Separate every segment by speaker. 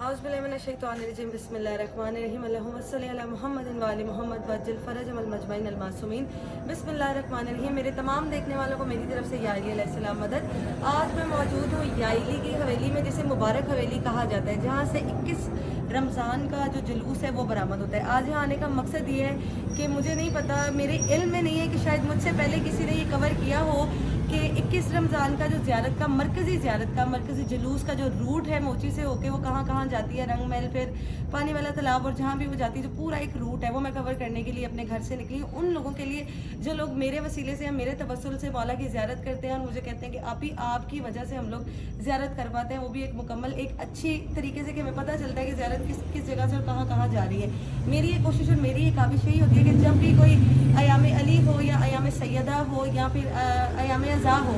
Speaker 1: औज़ुबिल्लाहिमिनश्शैतानिर्रजीम बिस्मिल्लाहिर्रहमानिर्रहीम अल्लाहुम्मा सल्लि अला मुहम्मदिन व आलि मुहम्मद वज्जिल फ़रजम अल मजमईन अल मासूमीन बिस्मिल्लाहिर्रहमानिर्रहीम। मेरे तमाम देखने वालों को मेरी तरफ से याइली अलैहिस्सलाम मदद। आज मैं मौजूद हूँ याइली की हवेली में, जिसे मुबारक हवेली कहा जाता है, जहाँ से 21 रमज़ान का जो जुलूस है वो बरामद होता है। आज यहाँ आने का मकसद ये है कि मुझे नहीं पता, मेरे इल्म में नहीं है कि शायद मुझसे पहले किसी ने ये कवर किया हो कि 21 रमज़ान का जो ज़ियारत का मरकज़ी जुलूस का जो रूट है मोची से होके वो कहाँ कहाँ जाती है, रंग महल, फिर पानी वाला तालाब और जहाँ भी वो जाती है, जो पूरा एक रूट है वो मैं कवर करने के लिए अपने घर से निकली हूँ। उन लोगों के लिए जो लोग मेरे वसीले से या मेरे तवस्सुल से मौला की ज़ियारत करते हैं और मुझे कहते हैं कि आप ही आपकी वजह से हम लोग ज़ियारत कर पाते हैं, वो भी एक मुकम्मल एक अच्छी तरीके से कि हमें पता चलता है कि ज़ियारत किस किस जगह से और कहाँ कहाँ जा रही है। मेरी ये कोशिश और मेरी ये काविश यही होती है कि जब भी कोई अयाम अली हो या अयाम सैयदा हो या फिर अयाम अज़ा हो,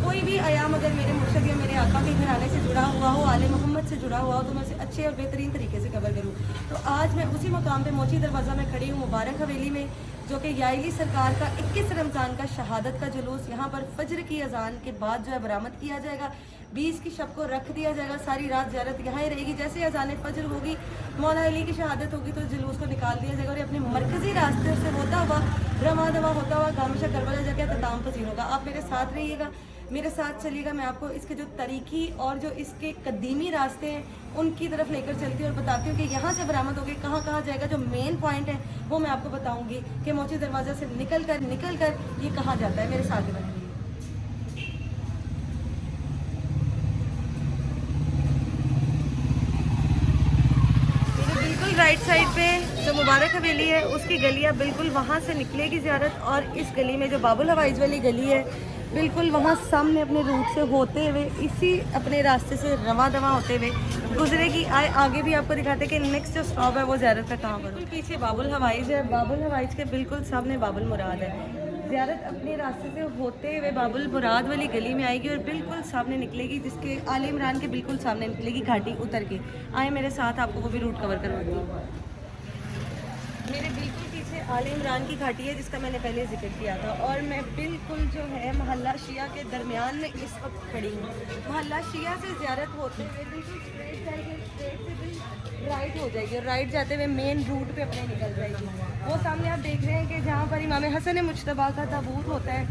Speaker 1: कोई भी अयाम अगर मेरे मुर्शद या मेरे आका के घराने से जुड़ा हुआ हो, आले मोहम्मद से जुड़ा हुआ हो, तो मैं उसे अच्छे और बेहतरीन तरीके से कवर करूँ। तो आज मैं उसी मकाम पे मोची दरवाज़ा में खड़ी हूँ, मुबारक हवेली में, जो कि याइली सरकार का 21 रमज़ान का शहादत का जुलूस यहाँ पर फजर की अजान के बाद जो है बरामद किया जाएगा। 20 की शब को रख दिया जाएगा, सारी रात ज़ियारत यहाँ ही रहेगी। जैसे अजान फजर होगी, मौला अली की शहादत होगी, तो जुलूस को निकाल दिया जाएगा और ये अपने मरकज़ी रास्ते से होता हुआ रवा दवा होता हुआ गामशा करबला जाके तमाम पसीर होगा। आप मेरे साथ रहिएगा, मेरे साथ चलिएगा। मैं आपको इसके जो तरीकी और जो इसके कदीमी रास्ते हैं उनकी तरफ लेकर चलती हूँ और बताती हूँ कि यहाँ से बरामद होकर कहाँ कहाँ जाएगा। जो मेन पॉइंट है वो मैं आपको बताऊँगी कि मोची दरवाज़ा से निकल कर ये कहाँ जाता है। मेरे साथ बैठिए। राइट साइड पे जो मुबारक हवेली है उसकी गलियाँ बिल्कुल वहाँ से निकलेगी ज़ियारत, और इस गली में जो बाबुल हवाइज वाली गली है बिल्कुल वहाँ सामने अपने रूट से होते हुए इसी अपने रास्ते से रवा दवा होते हुए गुजरेगी। आगे भी आपको दिखाते हैं कि नेक्स्ट जो स्टॉप है वो ज़ियारत का कहाँ पर। पीछे बाबुल हवाइज है, बाबुल हवाइज के बिल्कुल सामने बाबुल मुराद है। ज़ियारत अपने रास्ते से होते हुए बाबुल मुराद वाली गली में आएगी और बिल्कुल सामने निकलेगी, जिसके आले इमरान के बिल्कुल सामने निकलेगी घाटी उतर के। आए मेरे साथ, आपको वो भी रूट कवर करवाती हूँ। मेरे बिल्कुल पीछे आले इमरान की घाटी है जिसका मैंने पहले जिक्र किया था, और मैं बिल्कुल जो है महल्ला शिया के दरमियान में इस वक्त खड़ी हूँ। महल्ला शिया से ज़ियारत होते हुए बिल्कुल स्ट्रेट जाएगी, स्ट्रेट से बिल्कुल राइट हो जाएगी और राइट जाते हुए मेन रूट पे अपने निकल जाएगी। वो सामने आप देख रहे हैं कि जहाँ पर इमाम हसन मुज्तबा का ताबूत होता है,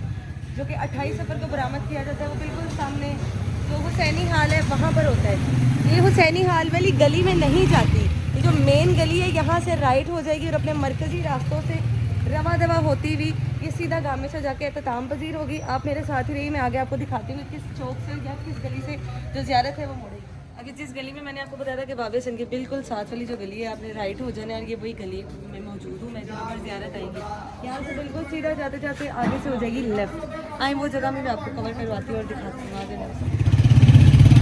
Speaker 1: जो कि 28 सफ़र को बरामद किया जाता है, वो बिल्कुल सामने जो हुसैनी हाल है वहाँ पर होता है। ये हुसैनी हाल वाली गली में नहीं जाती, ये जो मेन गली है यहाँ से राइट हो जाएगी और अपने मरकज़ी रास्तों से रवा दवा होती हुई ये सीधा गामे से जाके एहतमाम पजीर होगी। आप मेरे साथ ही रहिए, मैं आगे आपको दिखाती हूँ किस चौक से या किस गली से जो ज़ियारत है वो मुड़ेगी। अगर जिस गली में मैंने आपको बताया था कि बाबे सन के बिल्कुल साथ वाली जो गली है, आपने राइट हो जाना है और ये वही गली में मौजूद हूँ मैं जहाँ पर ज़ियारत आएंगी। यहाँ से बिल्कुल सीधा जाते जाते आगे से हो जाएगी लेफ़्ट। आए वो जगह में मैं आपको कवर करवाती हूँ और दिखाती हूँ आगे।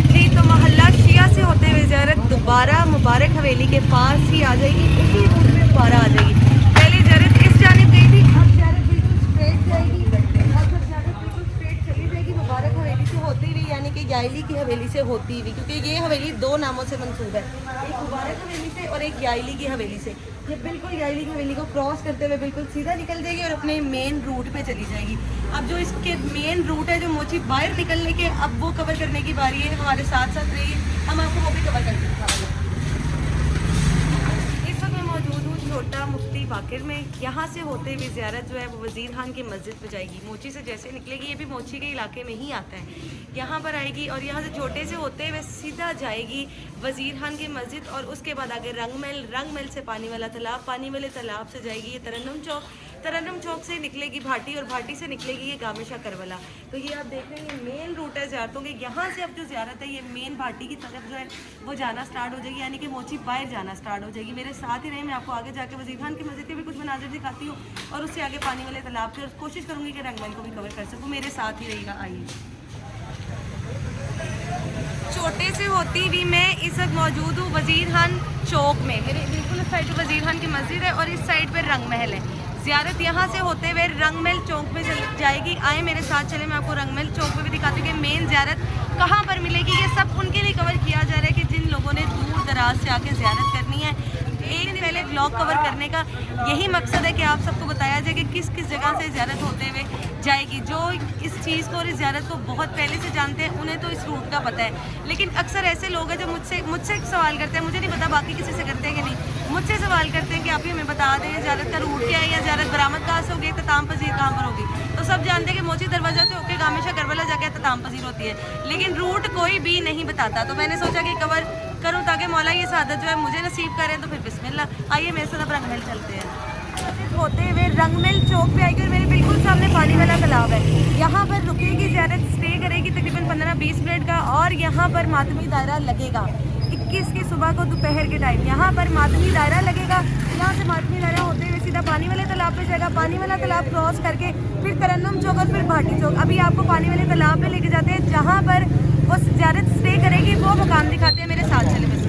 Speaker 1: जी, तो महल्ला शिया से होते हुए ज़ियारत दोबारा मुबारक हवेली के पास ही आ जाएगी, उसी रूट में दोबारा आ जाएगी। पहले ज़ियारत इस जानिब गई थी, अब ज़ियारत बिल्कुल स्ट्रेट जाएगी। अब जब ज़ियारत बिल्कुल स्ट्रेट चली जाएगी मुबारक हवेली से होती हुई, यानी कि याइली की हवेली से होती हुई, क्योंकि ये हवेली दो नामों से मंसूब है, एक मुबारक हवेली से और एक याइली की हवेली से। ये बिल्कुल याइली की हवेली को क्रॉस करते हुए बिल्कुल सीधा निकल जाएगी और अपने मेन रूट पे चली जाएगी। अब जो इसके मेन रूट है जो मोची बाहर निकलने के, अब वो कवर करने की बारी है। हमारे साथ साथ रहिए, हम आपको वो भी कवर करके दिखाएंगे। इस वक्त मैं मौजूद हूँ छोटा मुफ्ती बाकिर में। यहाँ से होते हुए ज़ियारत जो है वो वज़ीर खान की मस्जिद पे जाएगी। मोची से जैसे निकलेगी, ये भी मोची के इलाके में ही आता है, यहाँ पर आएगी और यहाँ से छोटे से होते हुए सीधा जाएगी वज़ीर खान की मस्जिद, और उसके बाद आगे रंग महल से पानी वाला तालाब, पानी वाले तालाब से जाएगी ये तरन्नुम चौक से निकलेगी भाटी, और भाटी से निकलेगी ये गामेशा करबला। तो ये आप देख रहे हैं ये मेन रूट है ज़ियारतों के। यहाँ से अब जो ज़ियारत है ये मेन भाटी की तरफ जो है वो जाना स्टार्ट हो जाएगी, यानी कि मोची बाहर जाना स्टार्ट हो जाएगी। मेरे साथ ही रहे, मैं आपको आगे जाके वज़ीर खान की मस्जिद के भी कुछ मनाजिर दिखाती हूँ और उससे आगे पानी वाले तालाब की, और कोशिश करूँगी कि रंगमहल को भी कवर कर सकूँ। मेरे साथ ही रहेगा। आइए, छोटे से होती हुई मैं इस वक्त मौजूद हूँ वज़ीर खान चौक में। मेरे बिल्कुल इस साइड पर वज़ीर खान की मस्जिद है और इस साइड पर रंग महल है। ज़ियारत यहाँ से होते हुए रंग महल चौक में जाएगी। आए मेरे साथ चले, मैं आपको रंग महल चौक में भी दिखाती हूँ कि मेन ज़ियारत कहाँ पर मिलेगी। ये सब उनके लिए कवर किया जा रहा है कि जिन लोगों ने दूर दराज से आके ज़ियारत करनी है। एक दिन पहले ब्लॉग कवर करने का यही मकसद है कि आप सबको बताया जाए कि किस किस जगह से ज़ियारत होते हुए جائے گی. جو اس چیز کو اور اس زیارت کو بہت پہلے سے جانتے ہیں انہیں تو اس روٹ کا پتہ ہے. لیکن اکثر ایسے لوگ ہیں جو مجھ سے سوال کرتے ہیں, مجھے نہیں پتا باقی کسی سے کرتے ہیں کہ نہیں, مجھ سے سوال کرتے ہیں کہ آپ ہی ہمیں بتا دیں زیارت کا روٹ کیا ہے, یا زیارت برآمد کہاں سے ہوگی, اختتام پذیر کہاں پر ہوگی. تو سب جانتے ہیں کہ موچی دروازہ سے ہو کے گامشہ کربلا جا کے اختتام پذیر ہوتی ہے, لیکن روٹ کوئی بھی نہیں بتاتا. تو میں نے سوچا کہ کور کروں تاکہ مولا یہ سعادت جو ہے مجھے نصیب کریں. تو پھر بسم اللہ, آئیے میرے ساتھ اب رنگ محل چلتے ہیں. ہوتے ہوئے رنگ محل چوک پہ آئے گی اور میرے بالکل سامنے پانی والا تالاب ہے. یہاں پر رکے گی زیارت, اسٹے کرے گی تقریباً 15-20 منٹ کا, اور یہاں پر ماتمی دائرہ لگے گا 21 کی صبح کو دوپہر کے ٹائم. یہاں پر ماتمی دائرہ لگے گا. یہاں سے ماتمی دائرہ ہوتے ہوئے سیدھا پانی والے تالاب پہ جائے گا. پانی والا تالاب کراس کر کے پھر ترنم چوک اور پھر بھاٹی چوک. ابھی آپ کو پانی والے تالاب پہ لے کے جاتے ہیں جہاں پر وہ زیارت اسٹے کرے گی, وہ مقام دکھاتے ہیں. میرے ساتھ چلے بس.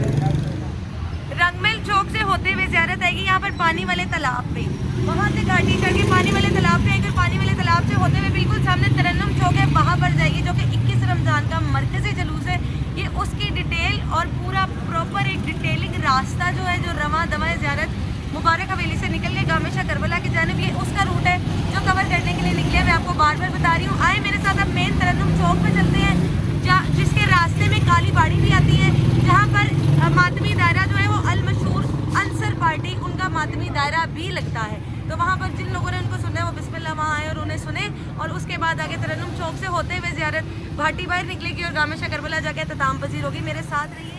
Speaker 1: رنگ محل چوک سے ہوتے ہوئے زیارت آئے گی یہاں پر پانی والے تالاب پہ. وہاں سے گاڑی چڑھ کے پانی والے تالاب پہ آئے گی, اور پانی والے تالاب سے ہوتے ہوئے بالکل سامنے ترنم چوک ہے, وہاں پر جائے گی, جو کہ 21 رمضان کا مرکزی جلوس ہے. یہ اس کی ڈیٹیل اور پورا پراپر ایک ڈیٹیلنگ راستہ جو ہے, جو رواں دواں زیارت مبارک حویلی سے نکل کے گامشہ کربلا کی جانب, یہ اس کا روٹ ہے جو کور کرنے کے لیے نکلے. میں آپ کو بار بار بتا رہی ہوں, آئے میرے ساتھ اب مین ترنم چوک پہ چلتے ہیں, جس کے راستے میں کالی باڑی بھی آتی ہے, جہاں پر ماتمی دائرہ جو ہے وہ المشہور انصر پارٹی ان کا ماتمی دائرہ بھی لگتا ہے. تو وہاں پر جن لوگوں نے ان کو سنا ہے وہ بسم اللہ وہاں آئے اور انہیں سنے, اور اس کے بعد آگے ترنم چوک سے ہوتے ہوئے زیارت بھاٹی باہر نکلے گی اور گامشہ کربلا جا کے اختتام پذیر ہوگی. میرے ساتھ رہیے.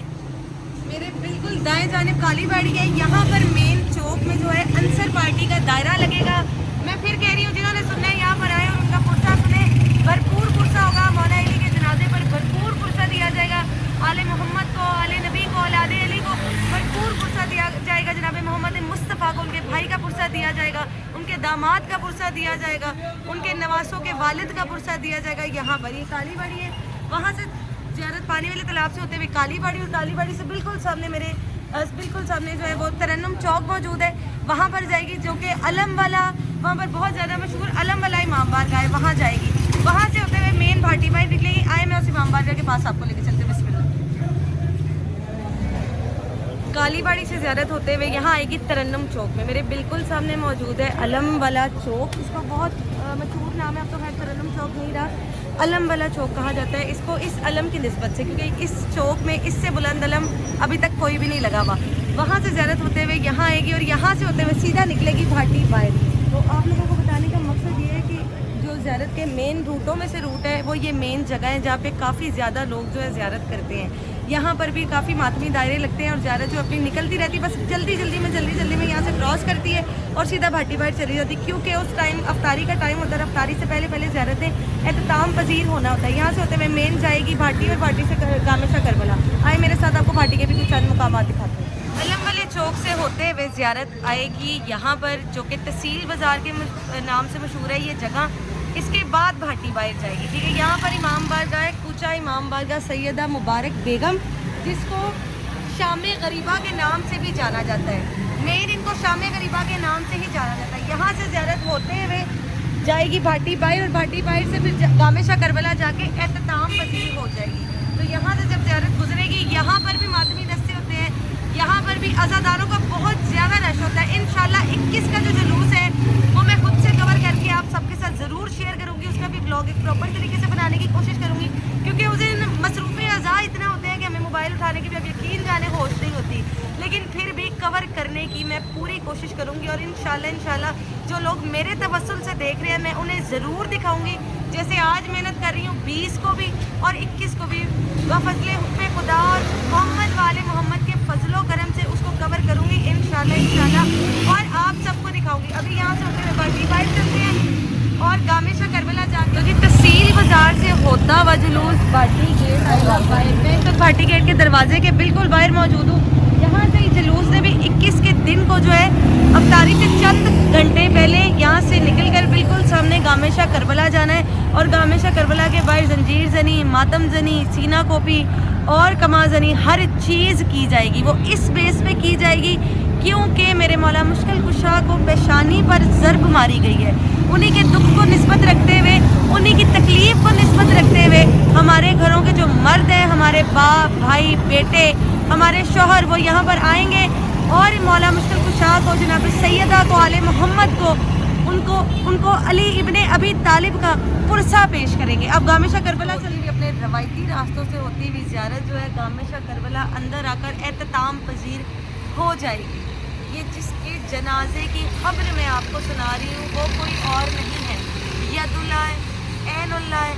Speaker 1: میرے بالکل دائیں جانب کالی باڑی ہے, یہاں پر مین چوک میں جو ہے انصر پارٹی کا دائرہ لگے گا. میں پھر کہہ رہی ہوں, جنہوں نے سننا ہے یہاں پر آئے اور ان کا پرسہ سنے. بھرپور پرسہ ہوگا, مولا علی کے جنازے پر بھرپور پرسہ دیا جائے گا. آل محمد کو, آل نبی کو, اولاد علی کو بھرپور پرسہ دیا جائے گا. جناب محمد مصطفیٰ کو ان کے بھائی کا پرسہ دیا جائے گا, ان کے داماد کا پرسہ دیا جائے گا, ان کے نواسوں کے والد کا پرسہ دیا جائے گا. یہاں پر یہ کالی باڑی ہے, وہاں سے زیارت پانی والے تالاب سے ہوتے ہوئے کالی باڑی, اور کالی باڑی سے بالکل سامنے میرے بالکل سامنے جو ہے وہ ترنم چوک موجود ہے. وہاں پر جائے گی, جو کہ علم والا, وہاں پر بہت زیادہ مشہور علم والا امام بارگاہ ہے, وہاں جائے گی. وہاں سے ہوتے ہوئے مین بھاٹی باہر نکلے گی. آئے میں اس امام بارگاہ کے پاس آپ کو لے کے چلتے. بسم اللہ. کالی باڑی سے زیارت ہوتے ہوئے یہاں آئے گی ترنم چوک میں. میرے بالکل سامنے موجود ہے علم والا چوک. اس کا بہت مشہور نام ہے, اب تو خیر ترنم چوک نہیں رہا, علم والا چوک کہا جاتا ہے اس کو, اس علم کی نسبت سے, کیونکہ اس چوک میں اس سے بلند علم ابھی تک کوئی بھی نہیں لگا ہوا. وہاں سے زیارت ہوتے ہوئے یہاں آئے گی, اور یہاں سے ہوتے ہوئے سیدھا نکلے گی بھاٹی باہر. تو آپ لوگوں کو بتانے کا مقصد یہ ہے کہ جو زیارت کے مین روٹوں میں سے روٹ ہے وہ یہ مین جگہ ہے جہاں پہ کافی زیادہ لوگ جو ہے زیارت کرتے ہیں. یہاں پر بھی کافی ماتمی دائرے لگتے ہیں, اور زیارت جو اپنی نکلتی رہتی ہے, بس جلدی جلدی میں یہاں سے کراس کرتی ہے اور سیدھا بھاٹی باہر چلی جاتی ہے, کیونکہ اس ٹائم افطاری کا ٹائم ہوتا ہے. افطاری سے پہلے زیارتیں اختتام پذیر ہونا ہوتا ہے. یہاں سے ہوتے ہوئے مین جائے گی بھاٹی, اور بھاٹی سے گامشہ کربلا. آئے میرے ساتھ آپ کو بھاٹی کے بھی کچھ چند مقامات دکھاتے ہیں. علم والے چوک سے ہوتے ہوئے زیارت آئے گی یہاں پر, جو کہ تحصیل بازار کے نام سے مشہور ہے یہ جگہ. اس کے بعد بھاٹی باہر جائے گی, ٹھیک ہے. یہاں پر امام بارگاہ, کوچہ امام بارگاہ سیدہ مبارک بیگم, جس کو شام غریبہ کے نام سے بھی جانا جاتا ہے. مین ان کو شام غریبہ کے نام سے ہی جانا جاتا ہے. یہاں سے زیارت ہوتے ہوئے جائے گی بھاٹی باہر, اور بھاٹی باہر سے پھر گامشہ کربلا جا کے اختتام پذیر ہو جائے گی. تو یہاں سے جب زیارت گزرے گی, یہاں پر بھی ماتمی دستے ہوتے ہیں, یہاں پر بھی عزاداروں کا بہت زیادہ رش ہوتا ہے. انشاءاللہ 21 کا جو جلوس ہے وہ میں خود سے کور کر کے آپ سب کے ساتھ ضرور شیئر کروں گی. اس کا بھی بلاگ ایک پراپر طریقے سے بنانے کی کوشش کروں گی, کیونکہ اس دن مصروف اعضاء اتنا ہوتے ہیں کہ ہمیں موبائل اٹھانے کی بھی اب یقین جانے ہوش نہیں ہوتی, لیکن پھر بھی کور کرنے کی میں پوری کوشش کروں گی. اور انشاءاللہ جو لوگ میرے توسل سے دیکھ رہے ہیں میں انہیں ضرور دکھاؤں گی. جیسے آج محنت کر رہی ہوں 20 کو بھی اور 21 کو بھی, بفضل حکم خدا اور محمد والے محمد کے فضل و کرم سے اس کو کور کروں گی انشاءاللہ, اور آپ سب کو دکھاؤں گی. ابھی یہاں سے ہوتے ہوئے بھاٹی باہر چلتے ہیں اور گامشہ کربلا جا کے, تو جی تحصیل بازار سے ہوتا ہوا جلوس بھاٹی گیٹ آئے گا. میں تو بھاٹی گیٹ کے دروازے کے بالکل باہر موجود ہوں. یہاں سے جلوس نے بھی 21 کے دن کو جو ہے افطاری سے چند گھنٹے پہلے یہاں سے نکل کر بالکل سامنے گامشہ کربلا جانا ہے. اور گامشہ کربلا کے باہر زنجیر زنی, ماتم زنی, سینہ کوپی اور کما زنی ہر چیز کی جائے گی. وہ اس بیس پہ کی جائے گی کیونکہ میرے مولا مشکل کشا کو پیشانی پر ضرب ماری گئی ہے. انہی کے دکھ کو نسبت رکھتے ہوئے, انہی کی تکلیف کو نسبت رکھتے ہوئے ہمارے گھروں کے جو مرد ہیں, ہمارے باپ, بھائی, بیٹے, ہمارے شوہر, وہ یہاں پر آئیں گے اور مولا مشکل کشا کو, جناب سیدہ کو, آل محمد کو, ان کو علی ابن ابی طالب کا پرسہ پیش کریں گے. اب گامشہ کربلا چلی گئی. اپنے روایتی راستوں سے ہوتی ہوئی زیارت جو ہے گامشہ کربلا اندر آ کر اختتام پذیر ہو جائے گی. یہ جس کے جنازے کی خبر میں آپ کو سنا رہی ہوں وہ کوئی اور نہیں ہے. ید اللہ، عین اللہ،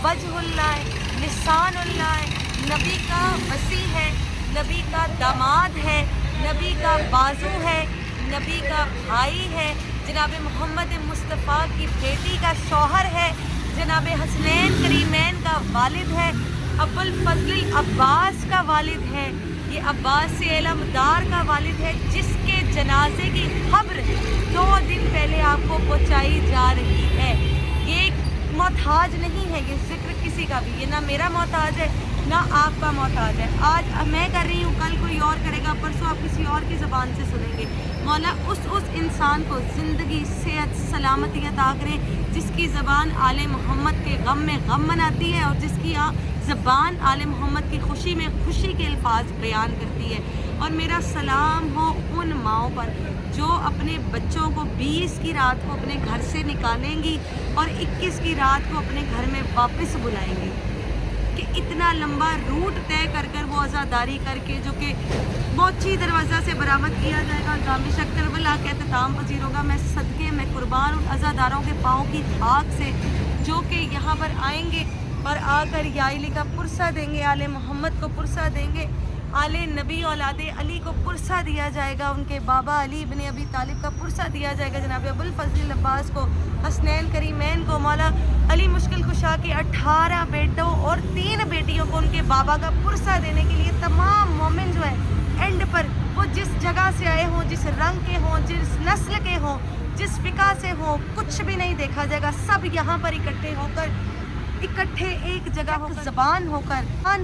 Speaker 1: وجہ اللہ، لسان اللہ، نبی کا وسیع ہے، نبی کا داماد ہے، نبی کا بازو ہے، نبی کا بھائی ہے، جناب محمد مصطفیٰ کی بیٹی کا شوہر ہے، جناب حسنین کریمین کا والد ہے، ابو الفضل عباس کا والد ہے، یہ عباس علمدار کا والد ہے، جس کے جنازے کی خبر 2 دن پہلے آپ کو پہنچائی جا رہی ہے. یہ ایک محتاج نہیں ہے یہ ذکر کسی کا بھی. یہ نہ میرا محتاج ہے نہ آپ کا محتاج ہے. آج میں کر رہی ہوں، کل کوئی اور کرے گا، پرسوں آپ کسی اور کی زبان سے سنیں گے. مولا اس انسان کو زندگی، صحت، سلامتی عطا کرے جس کی زبان آل محمد کے غم میں غم مناتی ہے اور جس کی زبان آل محمد کی خوشی میں خوشی کے الفاظ بیان کرتی ہے. اور میرا سلام ہو ان ماؤں پر جو اپنے بچوں کو 20 کی رات کو اپنے گھر سے نکالیں گی اور 21 کی رات کو اپنے گھر میں واپس بلائیں گی. کہ اتنا لمبا روٹ طے کر وہ عزاداری کر کے جو کہ موچی دروازہ سے برآمد کیا جائے گا، گامشہ کربلا کے اختتام پذیر ہوگا. میں صدقے میں قربان ان عزاداروں کے پاؤں کی خاک سے جو کہ یہاں پر آئیں گے اور آ کر یا علی کا پرسہ دیں گے، آل محمد کو پرسہ دیں گے، آل نبی اولاد علی کو پرسہ دیا جائے گا، ان کے بابا علی ابن ابی طالب کا پرسہ دیا جائے گا، جناب ابو الفضل عباس کو، حسنین کریمین کو، مولا علی مشکل کشا کے 18 بیٹوں اور 3 بیٹیوں کو ان کے بابا کا پرسہ دینے کے لیے تمام مومن جو ہے اینڈ پر وہ جس جگہ سے آئے ہوں، جس رنگ کے ہوں، جس نسل کے ہوں، جس فقہ سے ہوں، کچھ بھی نہیں دیکھا جائے گا. سب یہاں پر اکٹھے ایک جگہ ہو کر، زبان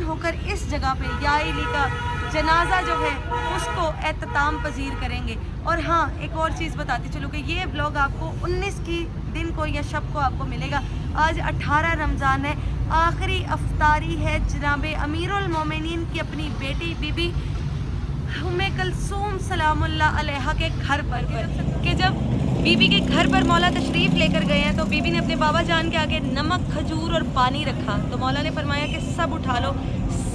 Speaker 1: ہو کر اس جگہ پہ یا علی کا جنازہ جو ہے اس کو اختتام پذیر کریں گے. اور ہاں ایک اور چیز بتاتی چلوں کہ یہ بلاگ آپ کو 19 کی دن کو یا شب کو آپ کو ملے گا. آج 18 رمضان ہے، آخری افطاری ہے جناب امیر المومنین کی اپنی بیٹی بی بی ام کلثوم سلام اللہ علیہا کے گھر پر کہ جب بی بی کے گھر پر مولا تشریف لے کر گئے ہیں تو بی بی نے اپنے بابا جان کے آگے نمک، کھجور اور پانی رکھا تو مولا نے فرمایا کہ سب اٹھا لو،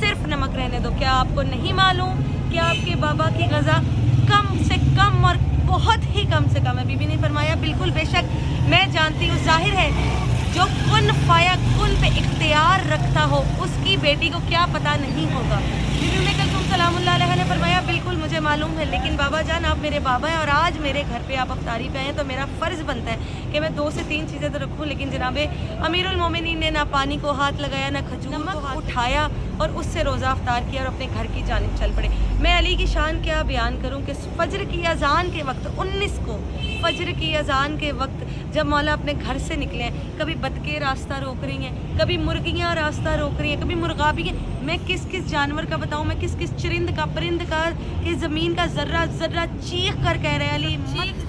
Speaker 1: صرف نمک رہنے دو. کیا آپ کو نہیں معلوم کہ آپ کے بابا کی غذا کم سے کم اور بہت ہی کم سے کم ہے؟ بی بی نے فرمایا بالکل بے شک میں جانتی ہوں. ظاہر ہے جو کن فایا کن پہ اختیار رکھتا ہو اس کی بیٹی کو کیا پتہ نہیں ہوگا. بی بی ام کلثوم سلام اللہ علیہ نے فرمایا بالکل مجھے معلوم ہے، لیکن بابا جان آپ میرے بابا ہیں اور آج میرے گھر پہ آپ افطاری پہ ہیں تو میرا فرض بنتا ہے کہ میں 2 سے 3 چیزیں تو رکھوں. لیکن جناب امیر المومنین نے نہ پانی کو ہاتھ لگایا، نہ کھجور کو اٹھایا اور اس سے روزہ افطار کیا اور اپنے گھر کی جانب چل پڑے. میں علی کی شان کیا بیان کروں کہ فجر کی اذان کے وقت 19 کو فجر کی اذان کے وقت جب مولا اپنے گھر سے نکلے ہیں، کبھی بطخیں راستہ روک رہی ہیں، کبھی مرغیاں راستہ روک رہی ہیں، کبھی مرغابی. میں کس جانور کا بتاؤں، میں کس چرند کا، پرند کا، کہ زمین کا ذرہ ذرہ چیخ کر کہہ رہے علی،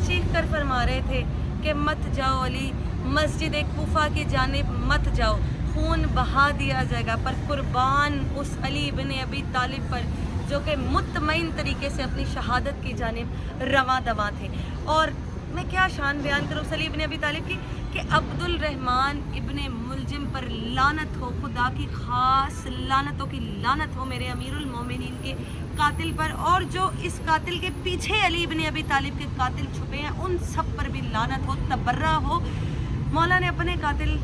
Speaker 1: چیخ کر فرما رہے تھے کہ مت جاؤ علی، مسجد کوفہ کی جانب مت جاؤ، خون بہا دیا جائے گا. پر قربان اس علی بن ابی طالب پر جو کہ مطمئن طریقے سے اپنی شہادت کی جانب رواں دواں تھے. اور میں کیا شان بیان کروں علی ابن ابی طالب کی کہ عبد الرحمن ابن ملجم پر لعنت ہو، خدا کی خاص لعنتوں کی لعنت ہو میرے امیر المومنین کے قاتل پر، اور جو اس قاتل کے پیچھے علی ابن ابی طالب کے قاتل چھپے ہیں ان سب پر بھی لعنت ہو، تبرہ ہو. مولا نے اپنے قاتل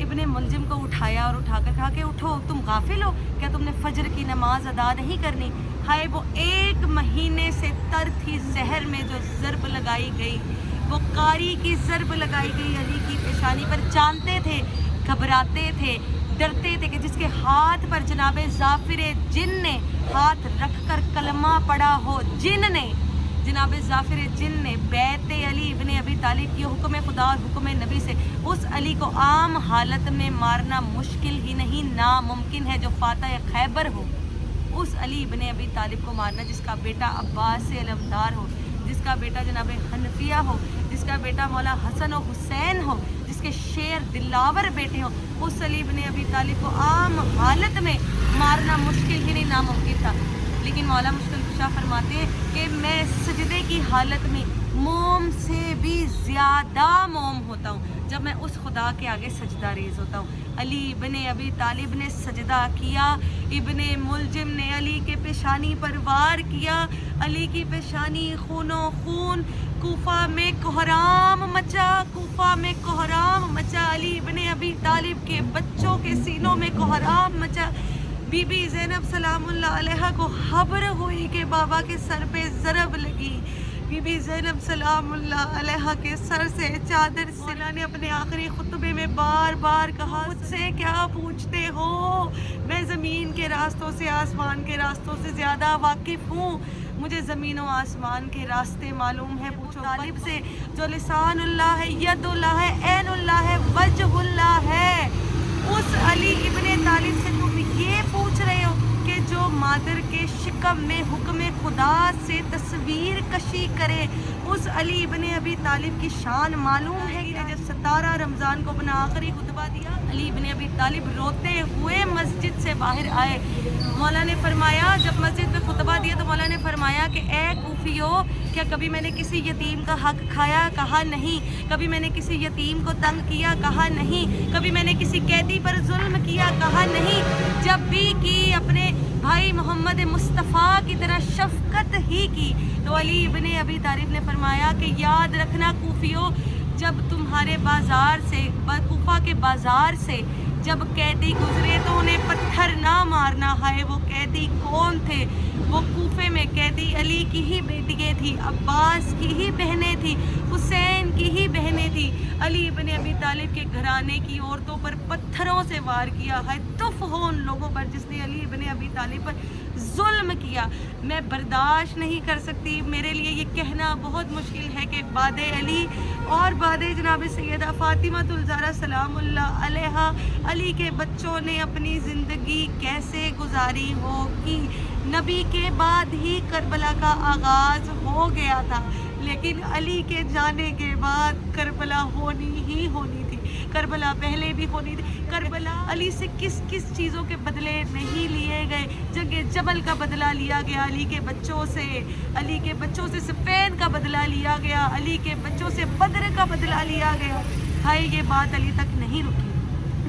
Speaker 1: ابن ملجم کو اٹھایا اور اٹھا کر کہا کہ اٹھو، تم غافل ہو کیا؟ تم نے فجر کی نماز ادا نہیں کرنی؟ ہائے وہ 1 مہینے سے تر تھی زہر میں جو ضرب لگائی گئی، وہ قاری کی ضرب لگائی گئی علی کی پیشانی پر. جانتے تھے، گھبراتے تھے، ڈرتے تھے کہ جس کے ہاتھ پر جناب ظافر جن نے ہاتھ رکھ کر کلمہ پڑھا ہو، جن نے جناب ظافر جن نے بیعت علی ابن ابی طالب کی حکم خدا اور حکم نبی سے، اس علی کو عام حالت میں مارنا مشکل ہی نہیں ناممکن ہے جو فاتح خیبر ہو. اس علی ابن ابی طالب کو مارنا جس کا بیٹا عباس علمدار ہو، جس کا بیٹا جناب حنفیہ ہو، جس کا بیٹا مولا حسن و حسین ہو، جس کے شیر دلاور بیٹے ہوں، اس علی ابن ابی طالب کو عام حالت میں مارنا مشکل ہی نہیں ناممکن تھا. لیکن مولا مشکل کشا فرماتے ہیں کہ میں سجدے کی حالت میں मोम से भी ज़्यादा मोम होता हूँ जब मैं उस खुदा के आगे सजदा रेज़ होता हूँ। अली इब्ने अबी तालिब ने सजदा किया, इब्ने मुलजिम ने अली के पेशानी पर वार किया, अली की पेशानी खूनो खून, कूफा में कोहराम मचा, कूफा में कोहराम मचा, अली इब्ने अबी तालिब के बच्चों के सीनों में कोहराम मचा। बीबी ज़ैनब सलामुल्लाह अलैहा को खबर हुई कि बाबा के सर पे ज़रब लगी। बीबी ज़ैनब सलामुल्लाह अलैहा के सर से चादर सिला ने अपने आखिरी खुतबे में बार बार कहा, मुझसे क्या पूछते हो, मैं ज़मीन के रास्तों से आसमान के रास्तों से ज़्यादा वाकिफ़ हूँ, मुझे ज़मीन व आसमान के रास्ते मालूम है। पूछो तालिब से जो लिसानुल्लाह है, यदुल्लाह है, ऐनुल्लाह है, वजहुल्लाह है। उस अली इब्ने तालिब से तुम ये पूछ रहे हो कि जो मादर के शिकम में हुक्म खुदा से तस्वीर कशी करे, उस अली इब्ने अबी तालिब की शान मालूम है कि जब 17 रमज़ान को अपना आखिरी खुतबा दिया, अली इब्ने अबी तालिब रोते हुए मस्जिद से बाहर आए। मौला ने फरमाया, जब मस्जिद में खुतबा दिया तो मौला ने फरमाया कि ए कूफियो, क्या कभी मैंने किसी यतीम का हक खाया? कहा नहीं। कभी मैंने किसी यतीम को तंग किया? कहा नहीं। कभी मैंने किसी कैदी पर जुल्म किया? कहा नहीं। जब भी की अपने भाई मोहम्मद मुस्तफ़ा की तरह शफकत ही की। तो अली इब्ने अबी तालिब ने फरमाया कि याद रखना कूफियो, जब तुम्हारे बाज़ार से, कूफा के बाज़ार से जब कैदी गुजरे तो उन्हें पत्थर ना मारना है। वो कैदी कौन थे? वो कूफे में कैदी अली की ही बेटियाँ थी, अब्बास की ही बहनें थी, हुसैन की ही बहनें थी। अली इब्ने अबी तालिब के घराने की औरतों पर पत्थरों से वार किया है। तुफ हो उन लोगों पर जिसने अली इब्ने अबी तालिब पर जुल्म किया। मैं बर्दाश्त नहीं कर सकती, मेरे लिए ये कहना बहुत मुश्किल है कि बादे अली और बादे जनाब सैयदा फातिमातुल ज़हरा सलामुल्लाह अलैहा, अली के बच्चों ने अपनी ज़िंदगी कैसे गुजारी होगी। नबी के बाद ही करबला का आगाज़ हो गया था, लेकिन अली के जाने के बाद करबला होनी ही होनी थी। करबला पहले भी होनी थी। करबला अली से किस किस चीज़ों के बदले नहीं लिए गए। जंगे जबल का बदला लिया गया अली के बच्चों से, अली के बच्चों से सिफ़ैन का बदला लिया गया, अली के बच्चों से बदर का बदला लिया गया। हाय, ये बात अली तक नहीं रुकी,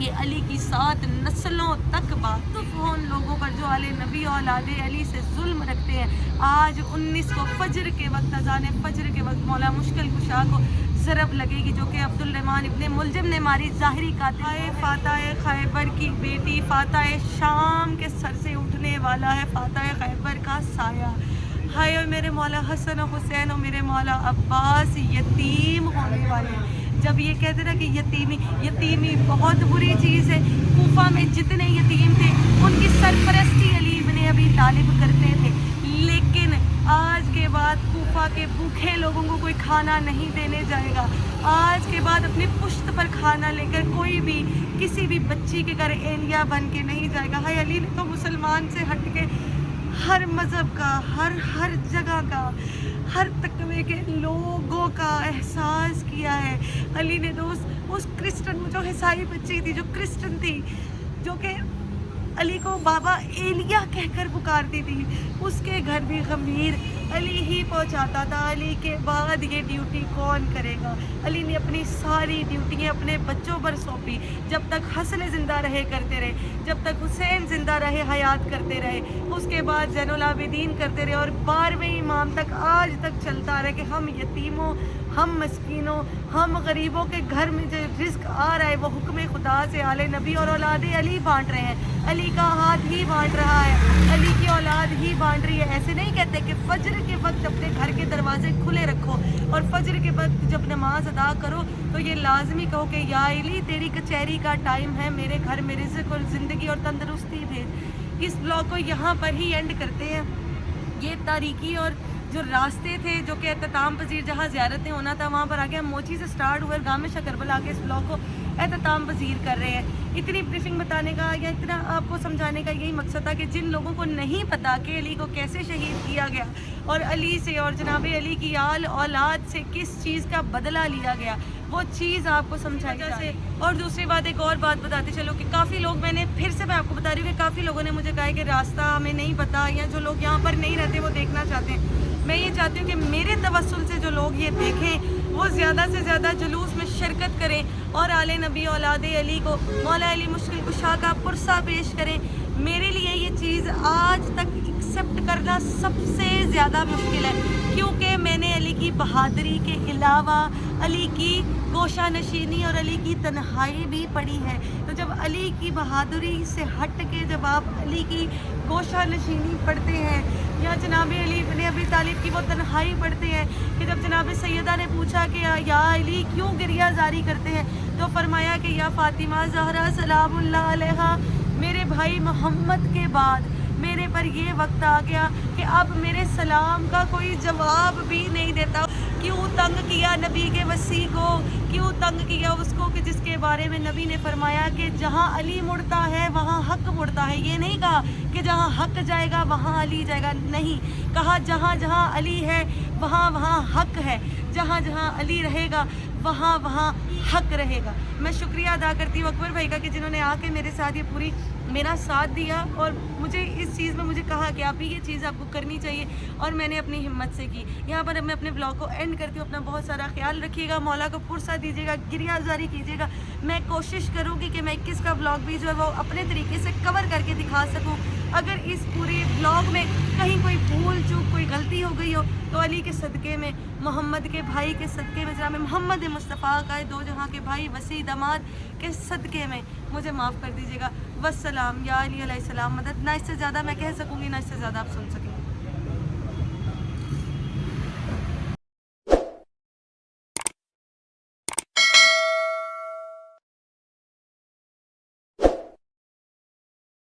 Speaker 1: ये अली की 7 नस्लों तक बात। तो उन लोगों पर जो आले नबी औलादे अली से जुल्म रखते हैं। आज 19 को फजर के वक्त, अज़ान फजर के वक्त मौला मुश्किल कुशा को ज़रब लगेगी, जो कि अब्दुल रहमान इब्ने मुलजिम ने मारी। ज़ाहिरी कातिल फातह खैबर की बेटी, फातह शाम के सर से उठने वाला है फातह खैबर का साया। हाय, और मेरे मौला हसन और हुसैन और मेरे मौला अब्बास यतीम होने वाले हैं। जब ये कहते ना कि यतीमी बहुत बुरी चीज़ है। कूफा में जितने यतीम थे उनकी सरपरस्ती अली इब्ने अबी तालिब करते थे, लेकिन आज के बाद कूफा के भूखे लोगों को कोई खाना नहीं देने जाएगा। आज के बाद अपनी पुश्त पर खाना लेकर कोई भी किसी भी बच्ची के घर एलिया बन के नहीं जाएगा। हाय, अली ने तो मुसलमान से हट के हर मज़हब का, हर जगह का, हर तकवे के लोगों का एहसास किया है। अली ने तो उस क्रिश्चन, जो ईसाई बच्ची थी, जो क्रिश्चन थी, जो कि अली को बाबा एलिया कहकर पुकारती थी, उसके घर भी खमीर अली ही पहुंचाता था। अली के बाद ये ड्यूटी कौन करेगा? अली ने अपनी सारी ड्यूटियाँ अपने बच्चों पर सौंपी। जब तक हसन ज़िंदा रहे करते रहे, जब तक हुसैन ज़िंदा रहे हयात करते रहे, उसके बाद ज़ैनुल आबिदीन करते रहे, और 12वें इमाम तक आज तक चलता रहे कि हम यतीमों, हम मस्कीनों, हम गरीबों के घर में जो रिस्क आ रहा है वो हुक्म खुदा से आले नबी और औलादे अली बांट रहे हैं। अली का हाथ ही बांट रहा है, अली की औलाद ही बांट रही है। ऐसे नहीं कहते कि फजर के वक्त अपने घर के दरवाजे खुले रखो और फजर के वक्त जब नमाज अदा करो तो ये लाजमी कहो कि या अली तेरी कचहरी का टाइम है, मेरे घर में रिज़्क़ और ज़िंदगी और तंदुरुस्ती भेज। इस ब्लॉग को यहाँ पर ही एंड करते हैं। ये तारीकी और जो रास्ते थे, जो कि एहतमाम पजीर जहाँ ज़ियारतें होना था वहाँ पर आके हम मोची से स्टार्ट हुए, गाँव में शकरबल आके इस ब्लॉग को एहतमाम पजीर कर रहे हैं। इतनी ब्रीफिंग बताने का या इतना आपको समझाने का यही मकसद था कि जिन लोगों को नहीं पता कि अली को कैसे शहीद किया गया और अली से और जनाब अली की आल औलाद से किस चीज़ का बदला लिया गया, वो चीज़ आपको समझाई जाए। और दूसरी बात, एक और बात बताते चलो कि काफ़ी लोग, मैं आपको बता रही हूँ कि काफ़ी लोगों ने मुझे कहा है कि रास्ता हमें नहीं पता, या जो लोग यहाँ पर नहीं रहते वो देखना चाहते हैं। मैं ये चाहती हूँ कि मेरे तवस्सुल से जो लोग ये देखें वो ज़्यादा से ज़्यादा जुलूस में शिरकत करें और आले नबी औलाद अली को मौला अली मुश्किल कुशा का पुरसा पेश करें। मेरे लिए ये चीज़ आज तक एक्सेप्ट करना सबसे ज़्यादा मुश्किल है, क्योंकि मैंने अली की बहादुरी के अलावा अली की गोशा नशीनी और अली की तन्हाई भी पढ़ी है। तो जब अली की बहादुरी से हट के जब आप अली की गोशा नशीनी पढ़ते हैं या जनाब अली इब्न अबी तालिब की वो तन्हाई पढ़ते हैं कि जब जनाब सैयदा ने पूछा कि या अली क्यों गिरिया जारी करते हैं, तो फरमाया कि या फ़ातिमा ज़हरा सलामुल्लाह अलैहा, मेरे भाई मोहम्मद के बाद मेरे पर ये वक्त आ गया कि अब मेरे सलाम का कोई जवाब भी नहीं देता। क्यों तंग किया नबी के वसी को, क्यों तंग किया उसको कि जिसके बारे में नबी ने फरमाया कि जहाँ अली मुड़ता है वहाँ हक मुड़ता है। ये नहीं कहा कि जहाँ हक जाएगा वहाँ अली जाएगा, नहीं कहा जहाँ जहाँ अली है वहाँ वहाँ हक है, जहाँ जहाँ अली रहेगा वहाँ वहाँ हक रहेगा। मैं शुक्रिया अदा करती हूँ अकबर भाई का कि जिन्होंने आके मेरे साथ ये पूरी मेरा साथ दिया और मुझे इस चीज़ में मुझे कहा कि आप ही ये चीज़ आपको करनी चाहिए और मैंने अपनी हिम्मत से की। यहाँ पर अब मैं अपने ब्लॉग को एंड करती हूँ। अपना बहुत सारा ख्याल रखिएगा, मौला को पुरसा दीजिएगा, गिरिया जारी कीजिएगा। मैं कोशिश करूँगी कि मैं 21 का ब्लॉग भी जो है वो अपने तरीके से कवर करके दिखा सकूँ। अगर इस पूरे ब्लॉग में कहीं कोई भूल चूक कोई गलती हो गई हो तो अली के सदक़े में, मोहम्मद के भाई के सदक़े में, जनाब मोहम्मद मुस्तफ़ा का दो जहाँ के भाई वसी दामाद के सदक़े में मुझे माफ़ कर दीजिएगा। वस्सलाम, या अली अलैहिस्सलाम मदद। ना इससे ज़्यादा मैं कह सकूँगी, ना इससे ज़्यादा आप सुन सकेंगे।